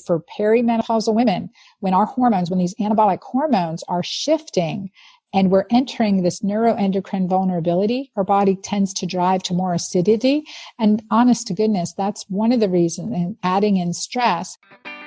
for perimenopausal women, when these anabolic hormones are shifting and we're entering this neuroendocrine vulnerability, our body tends to drive to more acidity. And honest to goodness, that's one of the reasons, and adding in stress.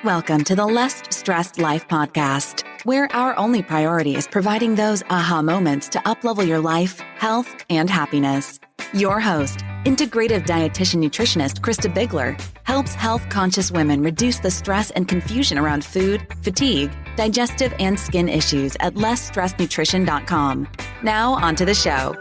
Welcome to the Less Stressed Life podcast, where our only priority is providing those aha moments to uplevel your life, health, and happiness. Your host, integrative dietitian nutritionist Krista Bigler, helps health-conscious women reduce the stress and confusion around food, fatigue, digestive, and skin issues at lessstressednutrition.com. Now, on to the show.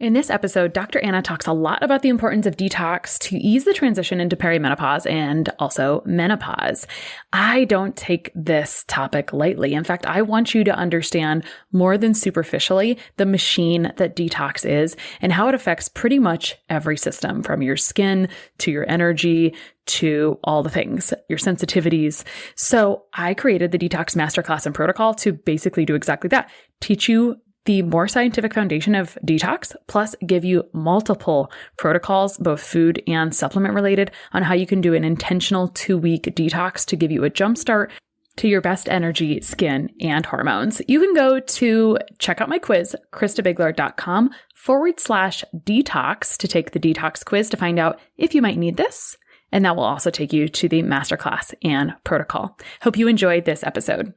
In this episode, Dr. Anna talks a lot about the importance of detox to ease the transition into perimenopause and also menopause. I don't take this topic lightly. In fact, I want you to understand more than superficially the machine that detox is and how it affects pretty much every system, from your skin to your energy to all the things, your sensitivities. So I created the Detox Masterclass and Protocol to basically do exactly that, teach you the more scientific foundation of detox, plus give you multiple protocols, both food and supplement related, on how you can do an intentional 2-week detox to give you a jumpstart to your best energy, skin, and hormones. You can go to check out my quiz, kristabigler.com/detox to take the detox quiz to find out if you might need this. And that will also take you to the masterclass and protocol. Hope you enjoyed this episode.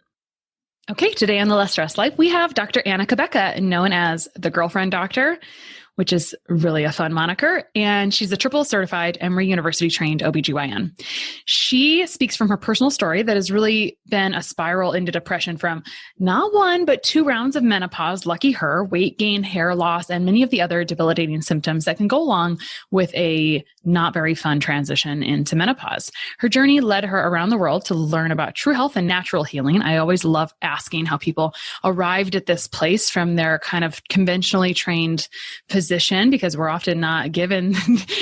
Okay, today on the Less Stressed Life, we have Dr. Anna Cabeca, known as the Girlfriend Doctor, which is really a fun moniker. And she's a triple certified Emory University trained OBGYN. She speaks from her personal story that has really been a spiral into depression from not 1, but 2 rounds of menopause, lucky her, weight gain, hair loss, and many of the other debilitating symptoms that can go along with a not very fun transition into menopause. Her journey led her around the world to learn about true health and natural healing. I always love asking how people arrived at this place from their kind of conventionally trained position, because we're often not given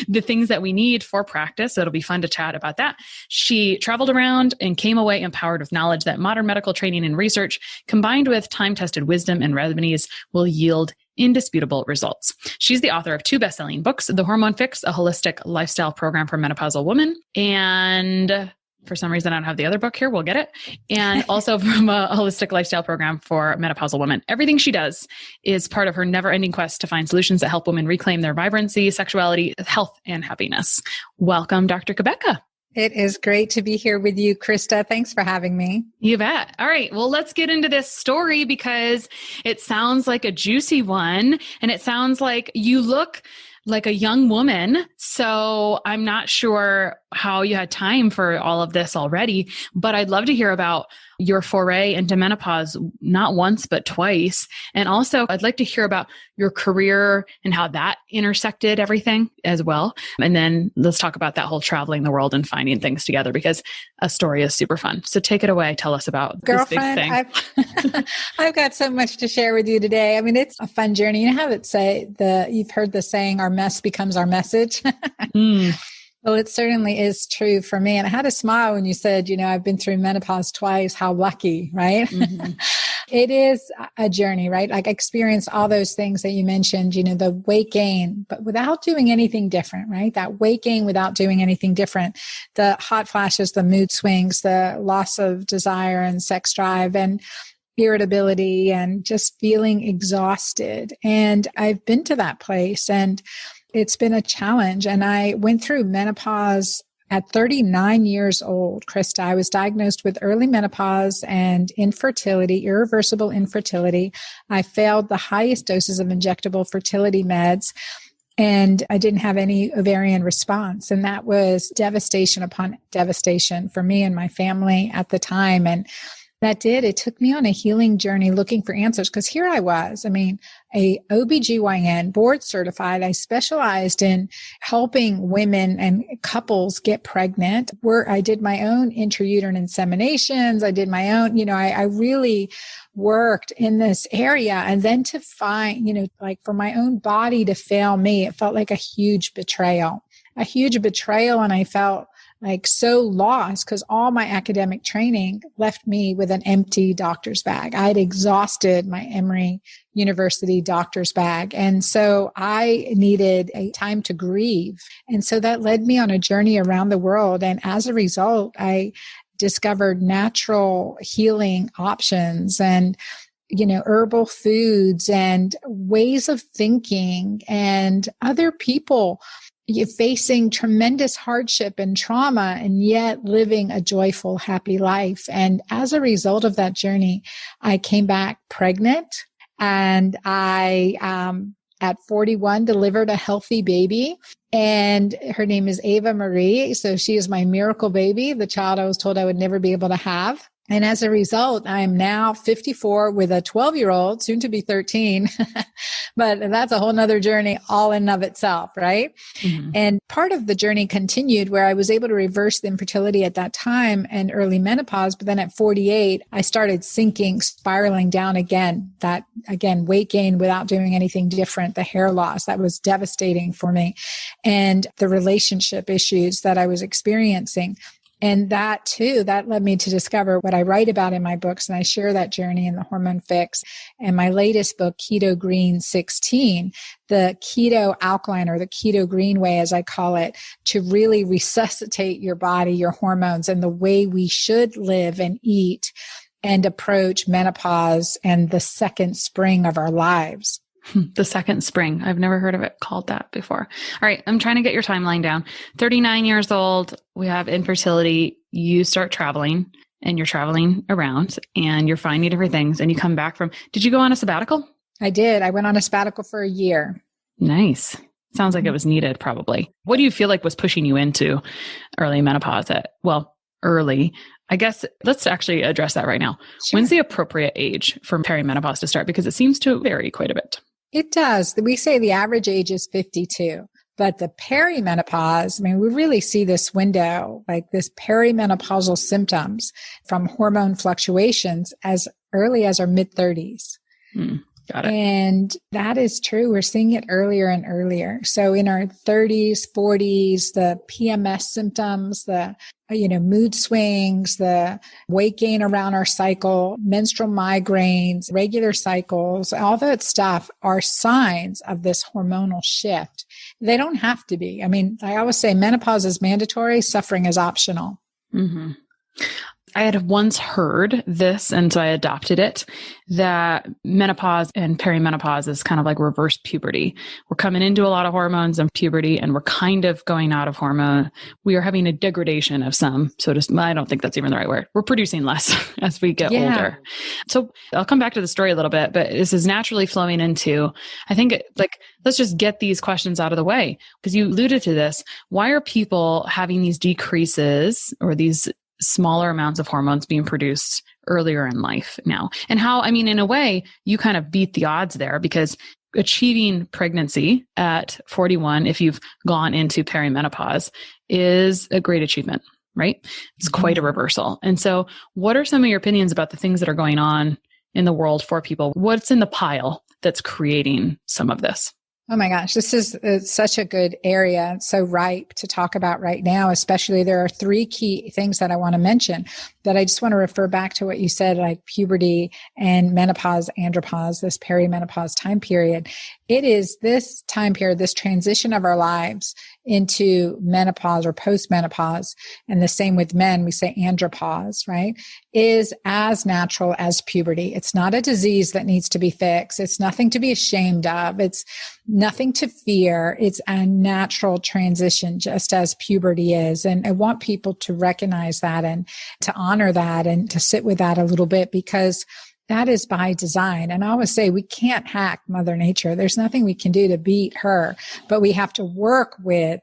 the things that we need for practice. So it'll be fun to chat about that. She traveled around and came away empowered with knowledge that modern medical training and research, combined with time-tested wisdom and remedies, will yield indisputable results. She's the author of 2 best-selling books, The Hormone Fix, a holistic lifestyle program for menopausal women, and for some reason, I don't have the other book here. We'll get it. And also from a holistic lifestyle program for menopausal women. Everything she does is part of her never-ending quest to find solutions that help women reclaim their vibrancy, sexuality, health, and happiness. Welcome, Dr. Cabeca. It is great to be here with you, Krista. Thanks for having me. You bet. All right. Well, let's get into this story because it sounds like a juicy one, and it sounds like you look like a young woman. So I'm not sure how you had time for all of this already, but I'd love to hear about your foray into menopause, not once, but twice. And also I'd like to hear about your career and how that intersected everything as well. And then let's talk about that whole traveling the world and finding things together, because a story is super fun. So take it away. Tell us about Girlfriend, this big thing. I've got so much to share with you today. I mean, it's a fun journey. You know how it say you've heard the saying, our mess becomes our message. Well, it certainly is true for me. And I had a smile when you said, I've been through menopause twice. How lucky, right? Mm-hmm. It is a journey, right? Like I experienced all those things that you mentioned, the weight gain, but without doing anything different, right? That weight gain without doing anything different, the hot flashes, the mood swings, the loss of desire and sex drive and irritability and just feeling exhausted. And I've been to that place, and it's been a challenge. And I went through menopause at 39 years old, Krista. I was diagnosed with early menopause and infertility, irreversible infertility. I failed the highest doses of injectable fertility meds, and I didn't have any ovarian response. And that was devastation upon devastation for me and my family at the time. And it took me on a healing journey looking for answers, because here I was, a OBGYN, board certified. I specialized in helping women and couples get pregnant. I did my own intrauterine inseminations. I did my own, I really worked in this area. And then to find, for my own body to fail me, it felt like a huge betrayal. And I felt like so lost because all my academic training left me with an empty doctor's bag. I had exhausted my Emory University doctor's bag. And so I needed a time to grieve. And so that led me on a journey around the world. And as a result, I discovered natural healing options and herbal foods and ways of thinking and other people facing tremendous hardship and trauma and yet living a joyful, happy life. And as a result of that journey, I came back pregnant and I, at 41, delivered a healthy baby. And her name is Ava Marie. So she is my miracle baby, the child I was told I would never be able to have. And as a result, I'm now 54 with a 12-year-old, soon to be 13. But that's a whole nother journey all in and of itself, right? Mm-hmm. And part of the journey continued where I was able to reverse the infertility at that time and early menopause. But then at 48, I started sinking, spiraling down again. That, again, weight gain without doing anything different, the hair loss, that was devastating for me. And the relationship issues that I was experiencing. And that too, that led me to discover what I write about in my books. And I share that journey in The Hormone Fix. And my latest book, Keto Green 16, the keto alkaline or the keto green way, as I call it, to really resuscitate your body, your hormones, and the way we should live and eat and approach menopause and the second spring of our lives. The second spring. I've never heard of it called that before. All right. I'm trying to get your timeline down. 39 years old. We have infertility. You start traveling and you're traveling around and you're finding different things and you come back from, did you go on a sabbatical? I did. I went on a sabbatical for a year. Nice. Sounds like it was needed probably. What do you feel like was pushing you into early menopause early? I guess let's actually address that right now. Sure. When's the appropriate age for perimenopause to start? Because it seems to vary quite a bit. It does. We say the average age is 52, but the perimenopause, we really see this window, like this perimenopausal symptoms from hormone fluctuations as early as our mid-30s. Got it. And that is true. We're seeing it earlier and earlier. So in our 30s, 40s, the PMS symptoms, the mood swings, the weight gain around our cycle, menstrual migraines, regular cycles, all that stuff are signs of this hormonal shift. They don't have to be. I always say menopause is mandatory, suffering is optional. Mm-hmm. I had once heard this, and so I adopted it, that menopause and perimenopause is kind of like reverse puberty. We're coming into a lot of hormones in puberty, and we're kind of going out of hormone. We are having a degradation of some, I don't think that's even the right word. We're producing less as we get older. So I'll come back to the story a little bit, but this is naturally flowing into, I think, let's just get these questions out of the way, because you alluded to this. Why are people having these decreases or these smaller amounts of hormones being produced earlier in life now? And how, in a way, you kind of beat the odds there, because achieving pregnancy at 41, if you've gone into perimenopause, is a great achievement, right? It's quite a reversal. And so what are some of your opinions about the things that are going on in the world for people? What's in the pile that's creating some of this? Oh my gosh, this is such a good area. It's so ripe to talk about right now, especially there are three key things that I want to mention, but I just want to refer back to what you said, like puberty and menopause, andropause, this perimenopause time period. It is this time period, this transition of our lives into menopause or postmenopause, and the same with men, we say andropause, right, is as natural as puberty. It's not a disease that needs to be fixed. It's nothing to be ashamed of. It's nothing to fear. It's a natural transition, just as puberty is. And I want people to recognize that and to honor that and to sit with that a little bit, because that is by design. And I always say we can't hack Mother Nature. There's nothing we can do to beat her, but we have to work with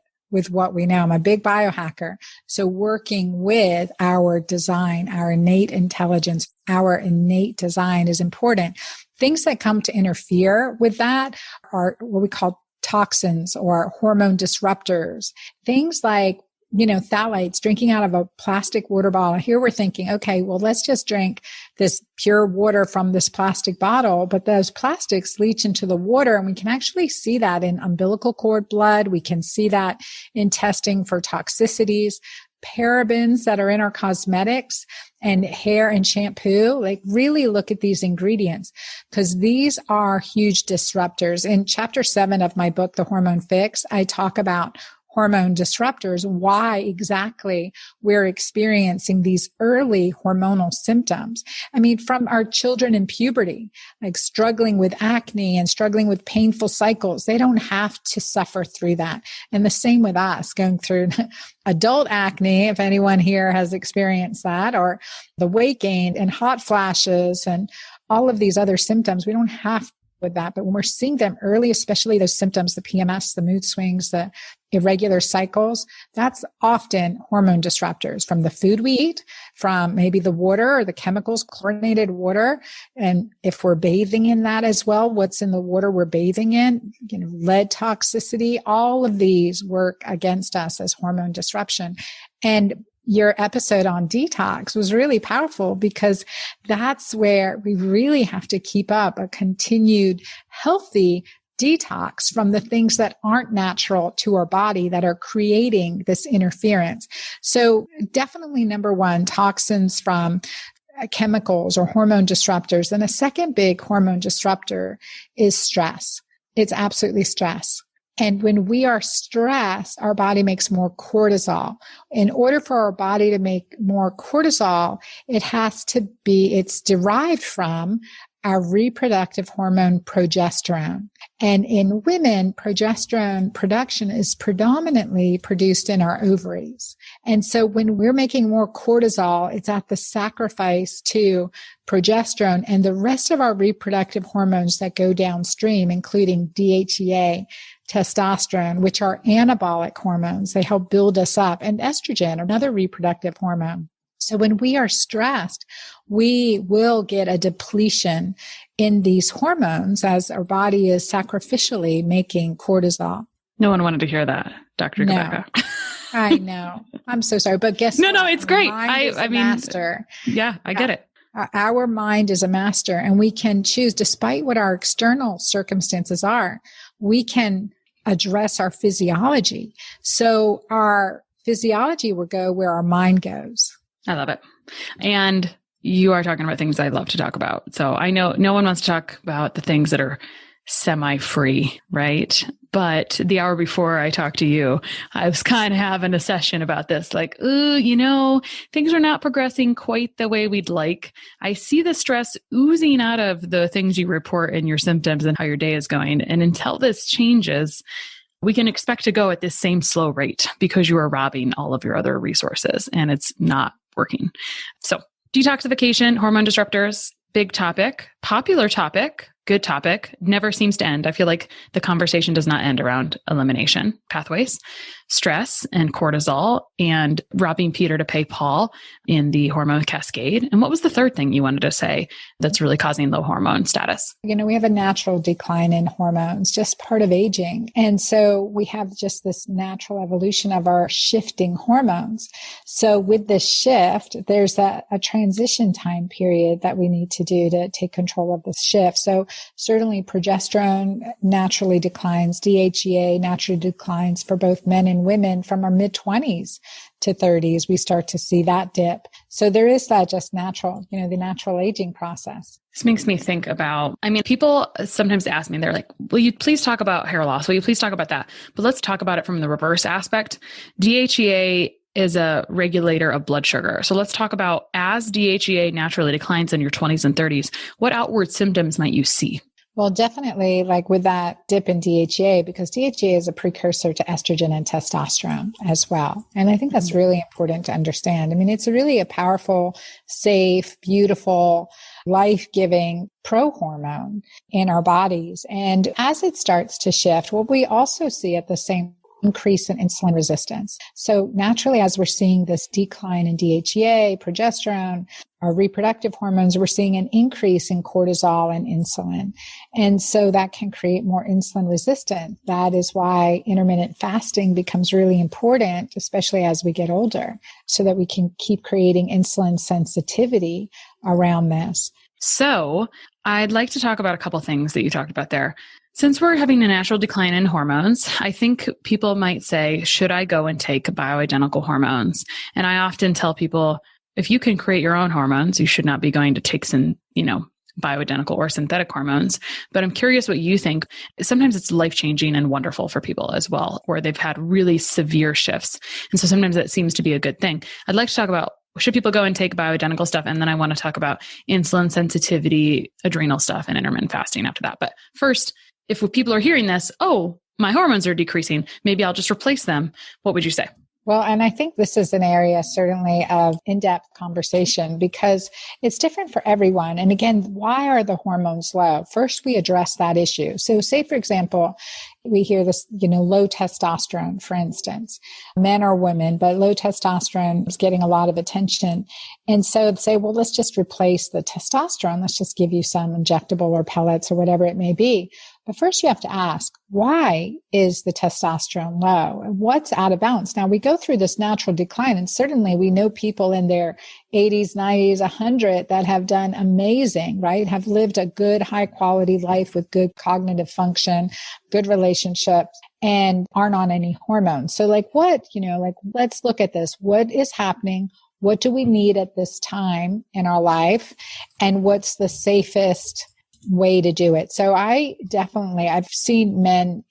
what we know. I'm a big biohacker. So working with our design, our innate intelligence, our innate design is important. Things that come to interfere with that are what we call toxins or hormone disruptors. Things like phthalates, drinking out of a plastic water bottle. Here we're thinking, okay, well, let's just drink this pure water from this plastic bottle, but those plastics leach into the water, and we can actually see that in umbilical cord blood. We can see that in testing for toxicities. parabens that are in our cosmetics and hair and shampoo. Like really look at these ingredients because these are huge disruptors. In chapter 7 of my book, The Hormone Fix, I talk about hormone disruptors, why exactly we're experiencing these early hormonal symptoms. I mean, from our children in puberty, like struggling with acne and struggling with painful cycles, they don't have to suffer through that. And the same with us going through adult acne, if anyone here has experienced that, or the weight gain and hot flashes and all of these other symptoms, we don't have with that. But when we're seeing them early, especially those symptoms, the PMS, the mood swings, the irregular cycles, that's often hormone disruptors from the food we eat, from maybe the water or the chemicals, chlorinated water. And if we're bathing in that as well, what's in the water we're bathing in, lead toxicity, all of these work against us as hormone disruption. And your episode on detox was really powerful because that's where we really have to keep up a continued healthy detox from the things that aren't natural to our body that are creating this interference. So definitely number one, toxins from chemicals or hormone disruptors. And a second big hormone disruptor is stress. It's absolutely stress. And when we are stressed, our body makes more cortisol. In order for our body to make more cortisol, it's derived from our reproductive hormone progesterone. And in women, progesterone production is predominantly produced in our ovaries. And so when we're making more cortisol, it's at the sacrifice to progesterone and the rest of our reproductive hormones that go downstream, including DHEA, testosterone, which are anabolic hormones. They help build us up, and estrogen, another reproductive hormone. So when we are stressed, we will get a depletion in these hormones as our body is sacrificially making cortisol. No one wanted to hear that, Dr. Cabeca. No. I know. I'm so sorry. But guess what? No, it's great. I mean, master. Yeah, I get it. Our mind is a master, and we can choose, despite what our external circumstances are, we can address our physiology. So our physiology will go where our mind goes. I love it. And you are talking about things I love to talk about. So I know no one wants to talk about the things that are semi-free, right? But the hour before I talked to you, I was kind of having a session about this, like, things are not progressing quite the way we'd like. I see the stress oozing out of the things you report in your symptoms and how your day is going. And until this changes, we can expect to go at this same slow rate because you are robbing all of your other resources and it's not working. So detoxification, hormone disruptors, big topic, popular topic, good topic, never seems to end. I feel like the conversation does not end around elimination pathways, stress and cortisol, and robbing Peter to pay Paul in the hormone cascade. And what was the third thing you wanted to say that's really causing low hormone status? We have a natural decline in hormones, just part of aging. And so we have just this natural evolution of our shifting hormones. So with this shift, there's a transition time period that we need to do to take control of this shift. So certainly progesterone naturally declines, DHEA naturally declines for both men and women from our mid-20s to 30s. We start to see that dip. So there is that just natural, the natural aging process. This makes me think about, people sometimes ask me, they're like, will you please talk about hair loss? Will you please talk about that? But let's talk about it from the reverse aspect. DHEA is a regulator of blood sugar. So let's talk about, as DHEA naturally declines in your 20s and 30s, what outward symptoms might you see? Well, definitely like with that dip in DHEA, because DHEA is a precursor to estrogen and testosterone as well. And I think that's really important to understand. It's really a powerful, safe, beautiful, life-giving pro-hormone in our bodies. And as it starts to shift, what we also see at the same increase in insulin resistance. So naturally, as we're seeing this decline in DHEA, progesterone, our reproductive hormones, we're seeing an increase in cortisol and insulin. And so that can create more insulin resistance. That is why intermittent fasting becomes really important, especially as we get older, so that we can keep creating insulin sensitivity around this. So I'd like to talk about a couple things that you talked about there. Since we're having a natural decline in hormones, I think people might say, should I go and take bioidentical hormones? And I often tell people, if you can create your own hormones, you should not be going to take some, bioidentical or synthetic hormones. But I'm curious what you think. Sometimes it's life-changing and wonderful for people as well, or they've had really severe shifts. And so sometimes that seems to be a good thing. I'd like to talk about, should people go and take bioidentical stuff? And then I want to talk about insulin sensitivity, adrenal stuff, and intermittent fasting after that. But first, if people are hearing this, oh, my hormones are decreasing, maybe I'll just replace them. What would you say? Well, and I think this is an area certainly of in-depth conversation because it's different for everyone. And again, why are the hormones low? First, we address that issue. So say, for example, we hear this, low testosterone, for instance, men or women, but low testosterone is getting a lot of attention. And so say, well, let's just replace the testosterone. Let's just give you some injectable or pellets or whatever it may be. But first you have to ask, why is the testosterone low? What's out of balance? Now we go through this natural decline, and certainly we know people in their 80s, 90s, 100 that have done amazing, right? Have lived a good, high quality life with good cognitive function, good relationships, and aren't on any hormones. So let's look at this. What is happening? What do we need at this time in our life? And what's the safest way to do it? So I've seen men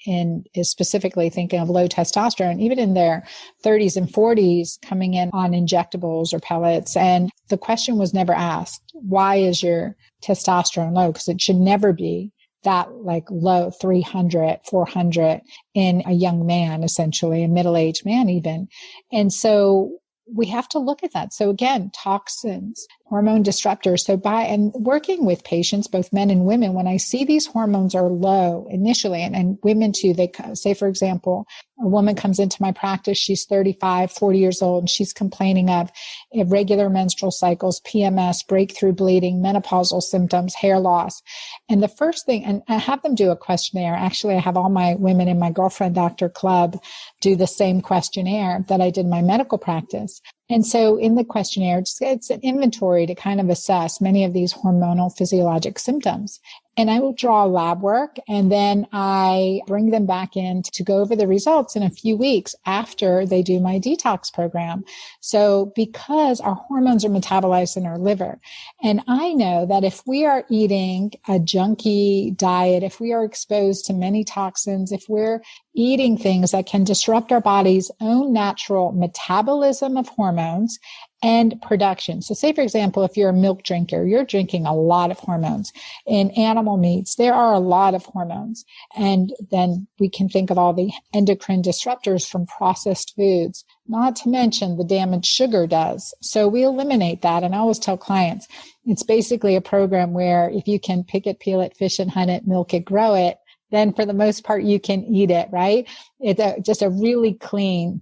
specifically thinking of low testosterone, even in their 30s and 40s, coming in on injectables or pellets. And the question was never asked, why is your testosterone low? Because it should never be that low 300, 400 in a young man, essentially a middle-aged man even. And so we have to look at that. So again, toxins, hormone disruptors. And working with patients, both men and women, when I see these hormones are low initially, and women too, they say, for example, a woman comes into my practice, she's 35, 40 years old, and she's complaining of irregular menstrual cycles, PMS, breakthrough bleeding, menopausal symptoms, hair loss. And the first thing, and I have them do a questionnaire. Actually, I have all my women in my Girlfriend Doctor Club do the same questionnaire that I did in my medical practice. And so in the questionnaire, it's an inventory to kind of assess many of these hormonal physiologic symptoms. And I will draw lab work, and then I bring them back in to go over the results in a few weeks after they do my detox program. So because our hormones are metabolized in our liver, and I know that if we are eating a junky diet, if we are exposed to many toxins, if we're eating things that can disrupt our body's own natural metabolism of hormones and production. So say, for example, if you're a milk drinker, you're drinking a lot of hormones. In animal meats, there are a lot of hormones. And then we can think of all the endocrine disruptors from processed foods, not to mention the damage sugar does. So we eliminate that. And I always tell clients, it's basically a program where if you can pick it, peel it, fish it, hunt it, milk it, grow it, then for the most part, you can eat it, right? It's just a really clean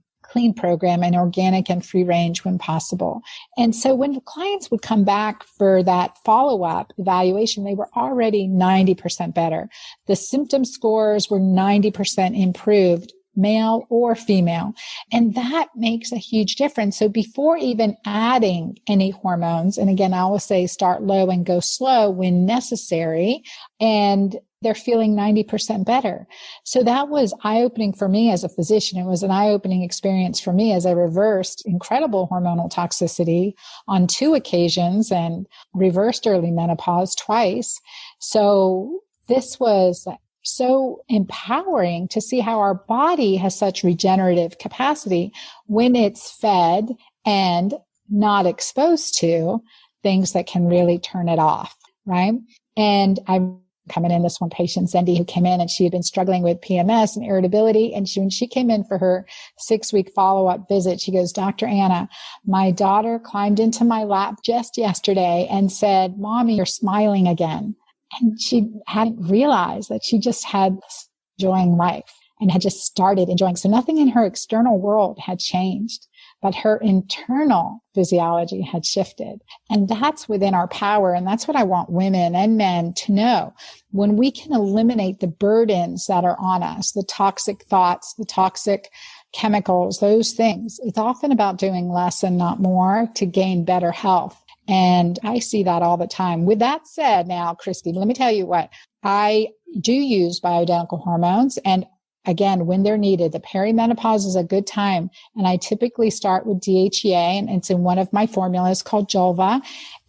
program, and organic and free range when possible. And so when the clients would come back for that follow-up evaluation, they were already 90% better. The symptom scores were 90% improved, male or female. And that makes a huge difference. So before even adding any hormones, and again, I always say start low and go slow when necessary, and they're feeling 90% better. So that was eye-opening for me as a physician. It was an eye-opening experience for me as I reversed incredible hormonal toxicity on 2 occasions and reversed early menopause twice. So this was so empowering to see how our body has such regenerative capacity when it's fed and not exposed to things that can really turn it off, right? And I'm coming in, this one patient, Cindy, who came in and she had been struggling with PMS and irritability. And when she came in for her 6-week follow-up visit, she goes, Dr. Anna, my daughter climbed into my lap just yesterday and said, Mommy, you're smiling again. And she hadn't realized that she just had enjoying life and had just started enjoying. So nothing in her external world had changed, but her internal physiology had shifted. And that's within our power. And that's what I want women and men to know. When we can eliminate the burdens that are on us, the toxic thoughts, the toxic chemicals, those things, it's often about doing less and not more to gain better health. And I see that all the time. With that said, now, Christy, let me tell you what, I do use bioidentical hormones. And again, when they're needed, the perimenopause is a good time. And I typically start with DHEA, and it's in one of my formulas called Julva,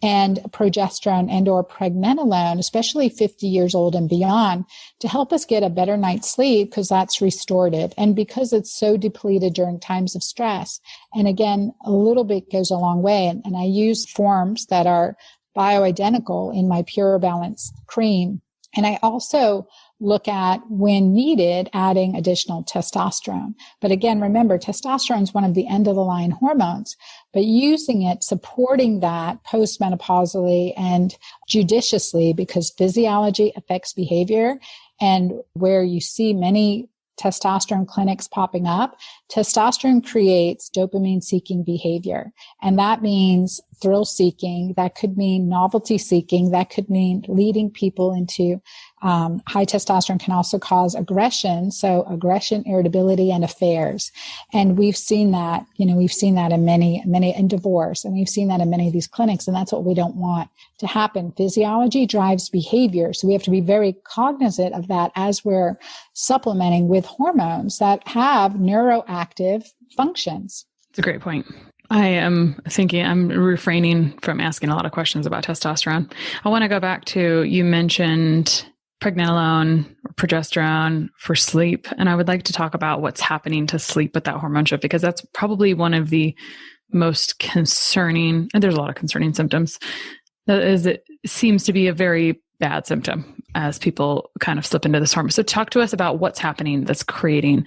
and progesterone and or pregnenolone, especially 50 years old and beyond, to help us get a better night's sleep, because that's restorative. And because it's so depleted during times of stress. And again, a little bit goes a long way. And I use forms that are bioidentical in my Pure Balance cream. And I also look at, when needed, adding additional testosterone. But again, remember, testosterone is one of the end of the line hormones, but using it, supporting that postmenopausally and judiciously, because physiology affects behavior. And where you see many testosterone clinics popping up, testosterone creates dopamine seeking behavior. And that means thrill seeking. That could mean novelty seeking. That could mean leading people into high testosterone can also cause aggression. So aggression, irritability, and affairs. And we've seen that, we've seen that in many in divorce, and we've seen that in many of these clinics. And that's what we don't want to happen. Physiology drives behavior. So we have to be very cognizant of that as we're supplementing with hormones that have neuroactive functions. It's a great point. I'm refraining from asking a lot of questions about testosterone. I want to go back to, you mentioned pregnenolone or progesterone for sleep. And I would like to talk about what's happening to sleep with that hormone shift, because that's probably one of the most concerning, and there's a lot of concerning symptoms. That is, it seems to be a very bad symptom as people kind of slip into this hormone. So talk to us about what's happening that's creating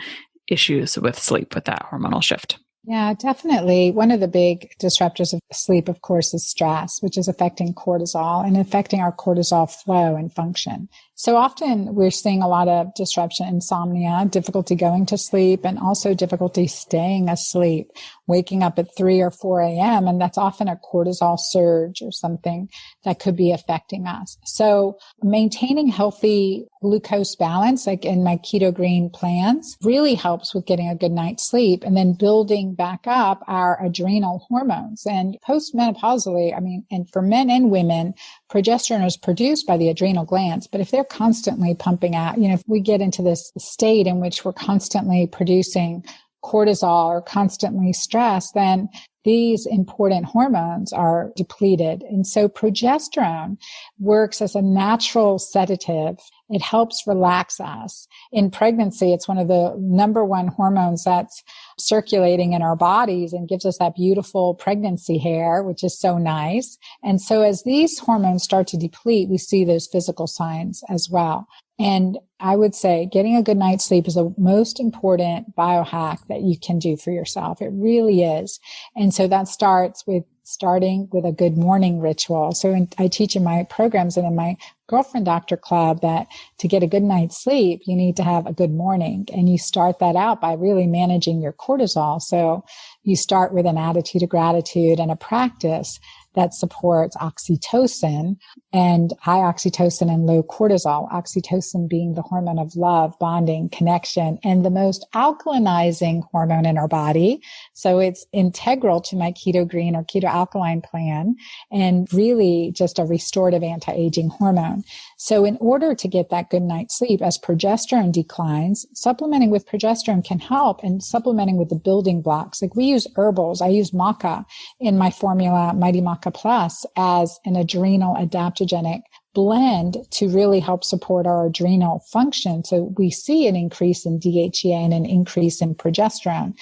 issues with sleep with that hormonal shift. Yeah, definitely. One of the big disruptors of sleep, of course, is stress, which is affecting cortisol and affecting our cortisol flow and function. So often we're seeing a lot of disruption, insomnia, difficulty going to sleep, and also difficulty staying asleep, waking up at 3 or 4 a.m. And that's often a cortisol surge or something that could be affecting us. So maintaining healthy glucose balance, like in my keto green plans, really helps with getting a good night's sleep, and then building back up our adrenal hormones. And postmenopausally, and for men and women, progesterone is produced by the adrenal glands. But if they're constantly pumping out, if we get into this state in which we're constantly producing cortisol or constantly stressed, then these important hormones are depleted. And so progesterone works as a natural sedative. It helps relax us. In pregnancy, it's one of the number one hormones that's circulating in our bodies and gives us that beautiful pregnancy hair, which is so nice. And so as these hormones start to deplete, we see those physical signs as well. And I would say getting a good night's sleep is the most important biohack that you can do for yourself. It really is. And so that starts with starting with a good morning ritual. So I teach in my programs and in my Girlfriend Doctor Club that to get a good night's sleep, you need to have a good morning. And you start that out by really managing your cortisol. So you start with an attitude of gratitude and a practice that supports oxytocin, and high oxytocin and low cortisol. Oxytocin being the hormone of love, bonding, connection, and the most alkalinizing hormone in our body. So it's integral to my keto green or keto alkaline plan, and really just a restorative anti-aging hormone. So in order to get that good night's sleep, as progesterone declines, supplementing with progesterone can help, and supplementing with the building blocks. Like we use herbals. I use maca in my formula, Mighty Maca Plus, as an adrenal adaptogenic blend to really help support our adrenal function. So we see an increase in DHEA and an increase in progesterone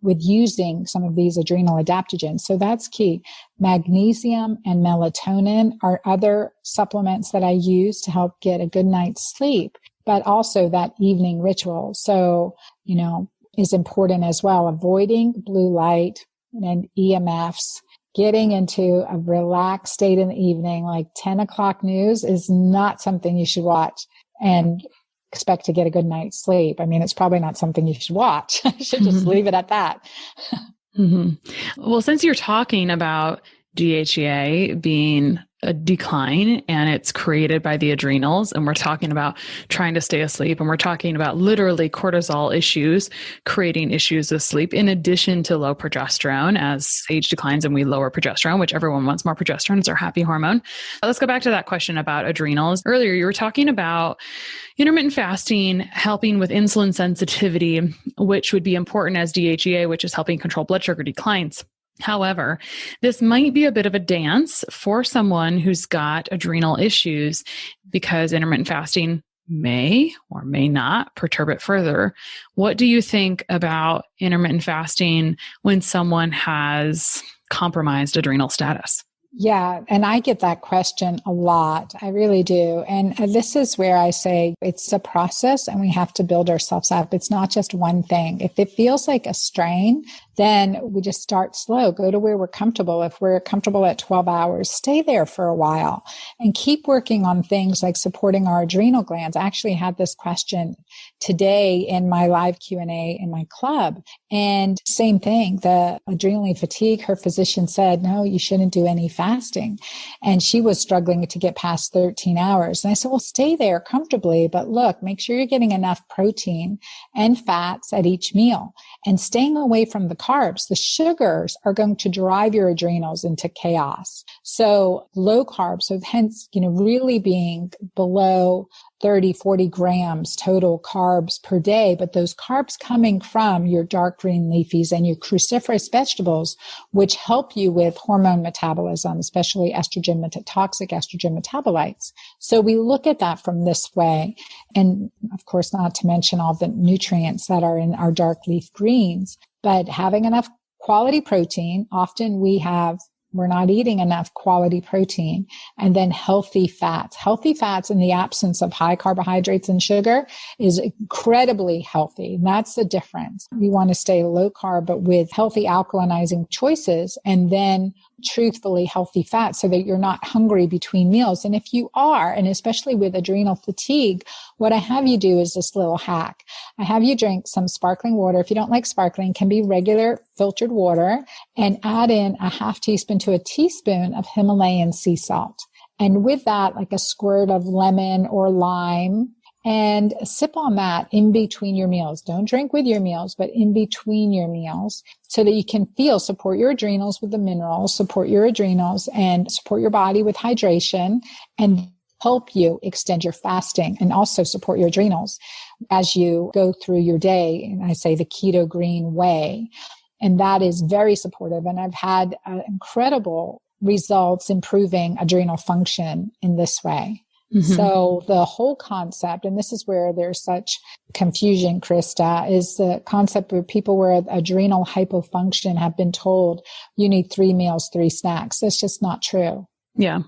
with using some of these adrenal adaptogens. So that's key. Magnesium and melatonin are other supplements that I use to help get a good night's sleep, but also that evening ritual. So, is important as well. Avoiding blue light and EMFs. Getting into a relaxed state in the evening, like 10 o'clock news, is not something you should watch and expect to get a good night's sleep. It's probably not something you should watch. I should just leave it at that. Well, since you're talking about DHEA being a decline, and it's created by the adrenals. And we're talking about trying to stay asleep. And we're talking about literally cortisol issues, creating issues with sleep, in addition to low progesterone. As age declines and we lower progesterone, which everyone wants more progesterone, it's our happy hormone. Let's go back to that question about adrenals. Earlier, you were talking about intermittent fasting helping with insulin sensitivity, which would be important as DHEA, which is helping control blood sugar declines. However, this might be a bit of a dance for someone who's got adrenal issues, because intermittent fasting may or may not perturb it further. What do you think about intermittent fasting when someone has compromised adrenal status? Yeah. And I get that question a lot. I really do. And this is where I say it's a process and we have to build ourselves up. It's not just one thing. If it feels like a strain, then we just start slow, go to where we're comfortable. If we're comfortable at 12 hours, stay there for a while and keep working on things like supporting our adrenal glands. I actually had this question today in my live Q&A in my club. And same thing, the adrenally fatigue, her physician said, no, you shouldn't do any fasting. And she was struggling to get past 13 hours. And I said, well, stay there comfortably, but look, make sure you're getting enough protein and fats at each meal and staying away from the carbs. The sugars are going to drive your adrenals into chaos. So low carbs, so hence, really being below 30, 40 grams total carbs per day, but those carbs coming from your dark green leafies and your cruciferous vegetables, which help you with hormone metabolism, especially estrogen, toxic estrogen metabolites. So we look at that from this way. And of course, not to mention all the nutrients that are in our dark leaf greens, but having enough quality protein. Often we're not eating enough quality protein, and then healthy fats. Healthy fats in the absence of high carbohydrates and sugar is incredibly healthy. And that's the difference. We want to stay low carb, but with healthy alkalinizing choices, and then truthfully healthy fats so that you're not hungry between meals. And if you are, and especially with adrenal fatigue, what I have you do is this little hack. I have you drink some sparkling water. If you don't like sparkling, it can be regular filtered water, and add in a half teaspoon to a teaspoon of Himalayan sea salt. And with that, like a squirt of lemon or lime, and sip on that in between your meals. Don't drink with your meals, but in between your meals, so that you can support your adrenals with the minerals, support your adrenals and support your body with hydration, and help you extend your fasting and also support your adrenals as you go through your day. And I say the keto green way. And that is very supportive. And I've had incredible results improving adrenal function in this way. Mm-hmm. So the whole concept, and this is where there's such confusion, Krista, is the concept where people with adrenal hypofunction have been told you need 3 meals, 3 snacks. That's just not true. Yeah.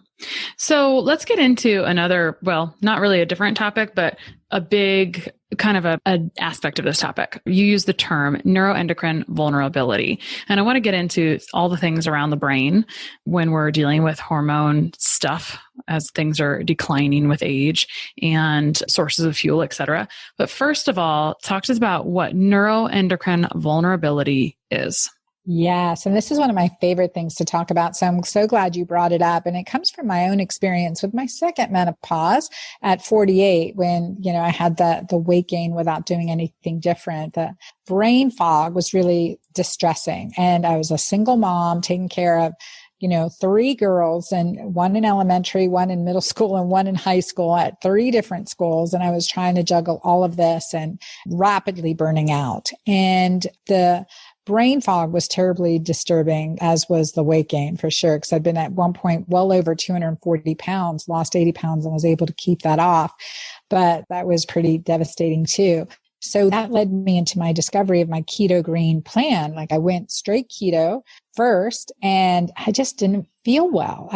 So let's get into another, well, not really a different topic, but a big kind of an aspect of this topic. You use the term neuroendocrine vulnerability. And I want to get into all the things around the brain when we're dealing with hormone stuff as things are declining with age and sources of fuel, et cetera. But first of all, talk to us about what neuroendocrine vulnerability is. Yes. And this is one of my favorite things to talk about. So I'm so glad you brought it up. And it comes from my own experience with my second menopause at 48, when, I had the weight gain without doing anything different. The brain fog was really distressing. And I was a single mom taking care of 3 girls, and 1 in elementary, 1 in middle school, and 1 in high school at 3 different schools. And I was trying to juggle all of this and rapidly burning out. And the brain fog was terribly disturbing, as was the weight gain for sure. Because I'd been at one point well over 240 pounds, lost 80 pounds, and was able to keep that off. But that was pretty devastating too. So that led me into my discovery of my keto green plan. Like I went straight keto first, and I just didn't feel well.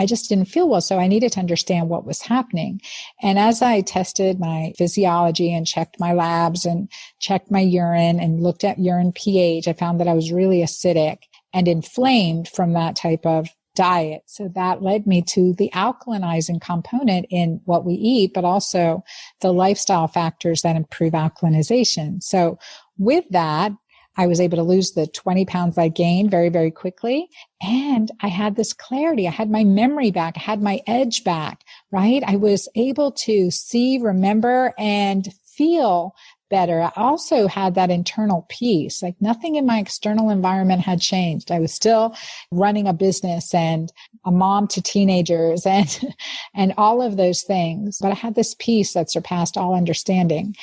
So I needed to understand what was happening. And as I tested my physiology and checked my labs and checked my urine and looked at urine pH, I found that I was really acidic and inflamed from that type of diet. So that led me to the alkalinizing component in what we eat, but also the lifestyle factors that improve alkalinization. So with that, I was able to lose the 20 pounds I gained very, very quickly. And I had this clarity. I had my memory back. I had my edge back, right? I was able to see, remember, and feel better. I also had that internal peace. Like nothing in my external environment had changed. I was still running a business and a mom to teenagers and all of those things. But I had this peace that surpassed all understanding.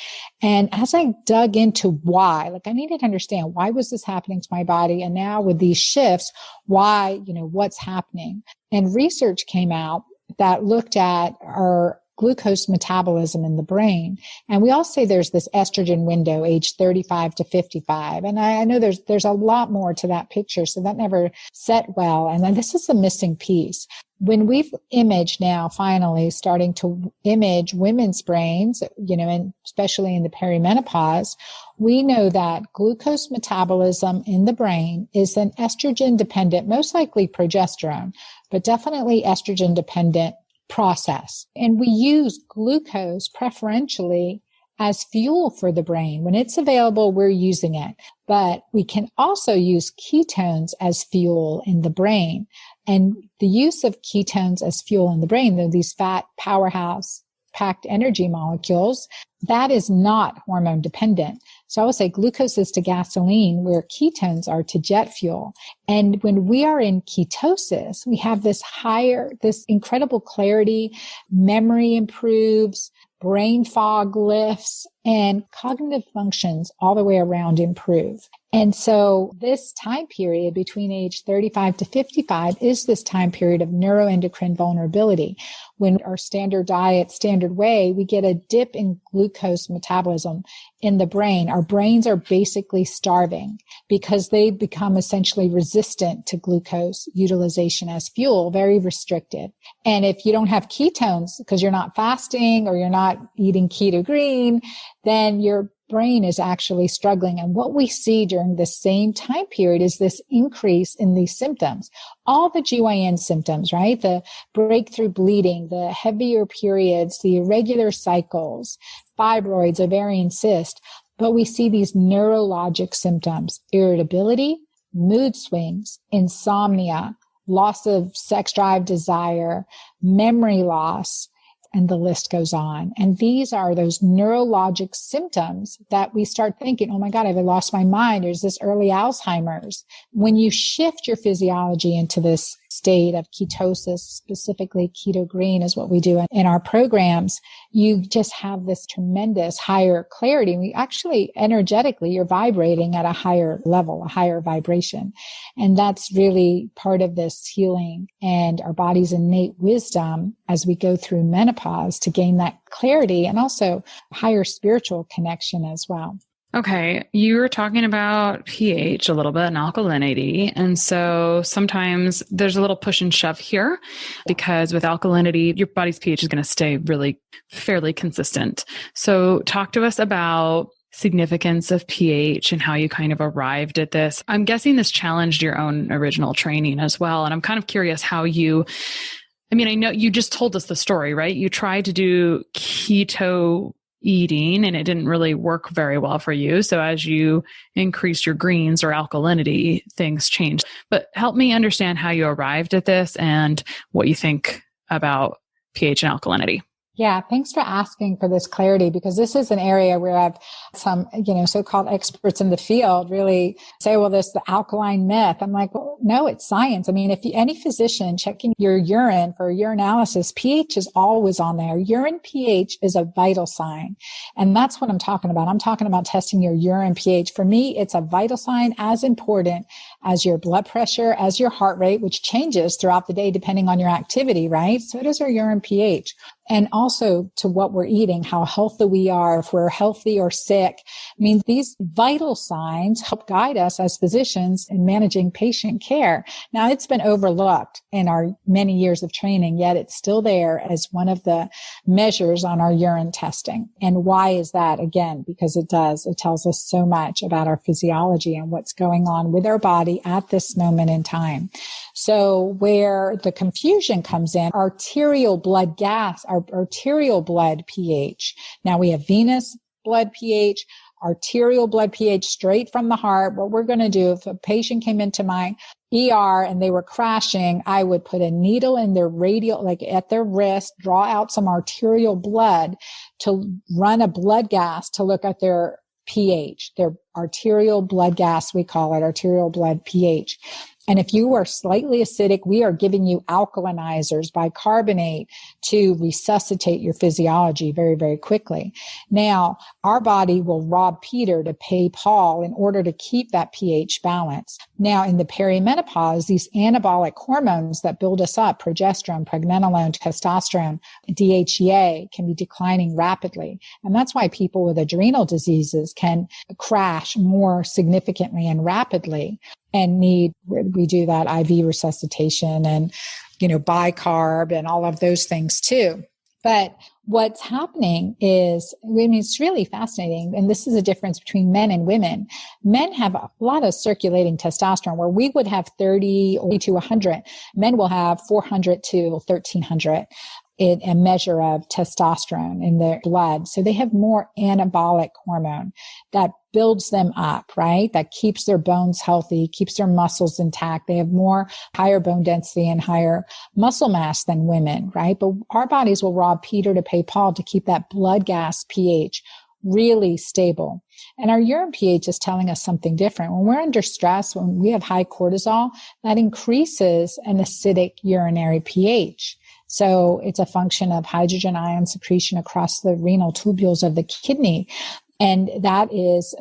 And as I dug into why, like I needed to understand why was this happening to my body? And now with these shifts, why, what's happening? And research came out that looked at our glucose metabolism in the brain. And we all say there's this estrogen window, age 35 to 55. And I know there's a lot more to that picture. So that never set well. And then this is the missing piece. When we've imaged now, finally starting to image women's brains, and especially in the perimenopause, we know that glucose metabolism in the brain is an estrogen dependent, most likely progesterone, but definitely estrogen dependent process. And we use glucose preferentially as fuel for the brain. When it's available, we're using it. But we can also use ketones as fuel in the brain. And the use of ketones as fuel in the brain, though these fat powerhouse packed energy molecules, that is not hormone dependent. So I would say glucose is to gasoline where ketones are to jet fuel. And when we are in ketosis, we have this incredible clarity, memory improves, brain fog lifts, and cognitive functions all the way around improve. And so this time period between age 35 to 55 is this time period of neuroendocrine vulnerability. When our standard diet, standard way, we get a dip in glucose metabolism in the brain. Our brains are basically starving because they become essentially resistant to glucose utilization as fuel, very restricted. And if you don't have ketones because you're not fasting or you're not eating keto green, then your brain is actually struggling. And what we see during the same time period is this increase in these symptoms. All the GYN symptoms, right? The breakthrough bleeding, the heavier periods, the irregular cycles, fibroids, ovarian cyst. But we see these neurologic symptoms, irritability, mood swings, insomnia, loss of sex drive, desire, memory loss, and the list goes on. And these are those neurologic symptoms that we start thinking, oh my God, have I lost my mind? Or is this early Alzheimer's? When you shift your physiology into this state of ketosis, specifically keto green is what we do in our programs, you just have this tremendous higher clarity. We actually energetically, you're vibrating at a higher level, a higher vibration. And that's really part of this healing and our body's innate wisdom as we go through menopause to gain that clarity and also higher spiritual connection as well. Okay. You were talking about pH a little bit and alkalinity. And so sometimes there's a little push and shove here because with alkalinity, your body's pH is going to stay really fairly consistent. So talk to us about significance of pH and how you kind of arrived at this. I'm guessing this challenged your own original training as well. And I'm kind of curious how I know you just told us the story, right? You tried to do keto eating and it didn't really work very well for you. So as you increased your greens or alkalinity, things changed. But help me understand how you arrived at this and what you think about pH and alkalinity. Yeah, thanks for asking for this clarity because this is an area where I've some, so-called experts in the field really say, well, this the alkaline myth. I'm like, well, no, it's science. I mean, if any physician checking your urine for urinalysis, pH is always on there. Urine pH is a vital sign. And that's what I'm talking about. I'm talking about testing your urine pH. For me, it's a vital sign as important as your blood pressure, as your heart rate, which changes throughout the day depending on your activity, right? So does our urine pH. And also to what we're eating, how healthy we are, if we're healthy or sick. I mean, these vital signs help guide us as physicians in managing patient care. Now, it's been overlooked in our many years of training, yet it's still there as one of the measures on our urine testing. And why is that? Again, because it tells us so much about our physiology and what's going on with our body at this moment in time. So where the confusion comes in, arterial blood gas, our arterial blood pH. Now we have venous blood pH, arterial blood pH straight from the heart. What we're going to do, if a patient came into my ER and they were crashing, I would put a needle in their radial, like at their wrist, draw out some arterial blood to run a blood gas to look at their pH, their arterial blood gas, we call it arterial blood pH. And if you are slightly acidic, we are giving you alkalinizers, bicarbonate, to resuscitate your physiology very, very quickly. Now, our body will rob Peter to pay Paul in order to keep that pH balance. Now, in the perimenopause, these anabolic hormones that build us up, progesterone, pregnenolone, testosterone, DHEA, can be declining rapidly. And that's why people with adrenal diseases can crash more significantly and rapidly and we do that IV resuscitation and, bicarb and all of those things too. But what's happening is, it's really fascinating. And this is a difference between men and women. Men have a lot of circulating testosterone where we would have 30 to 100. Men will have 400 to 1300. A measure of testosterone in their blood. So they have more anabolic hormone that builds them up, right? That keeps their bones healthy, keeps their muscles intact. They have higher bone density and higher muscle mass than women, right? But our bodies will rob Peter to pay Paul to keep that blood gas pH really stable. And our urine pH is telling us something different. When we're under stress, when we have high cortisol, that increases an acidic urinary pH. So it's a function of hydrogen ion secretion across the renal tubules of the kidney. And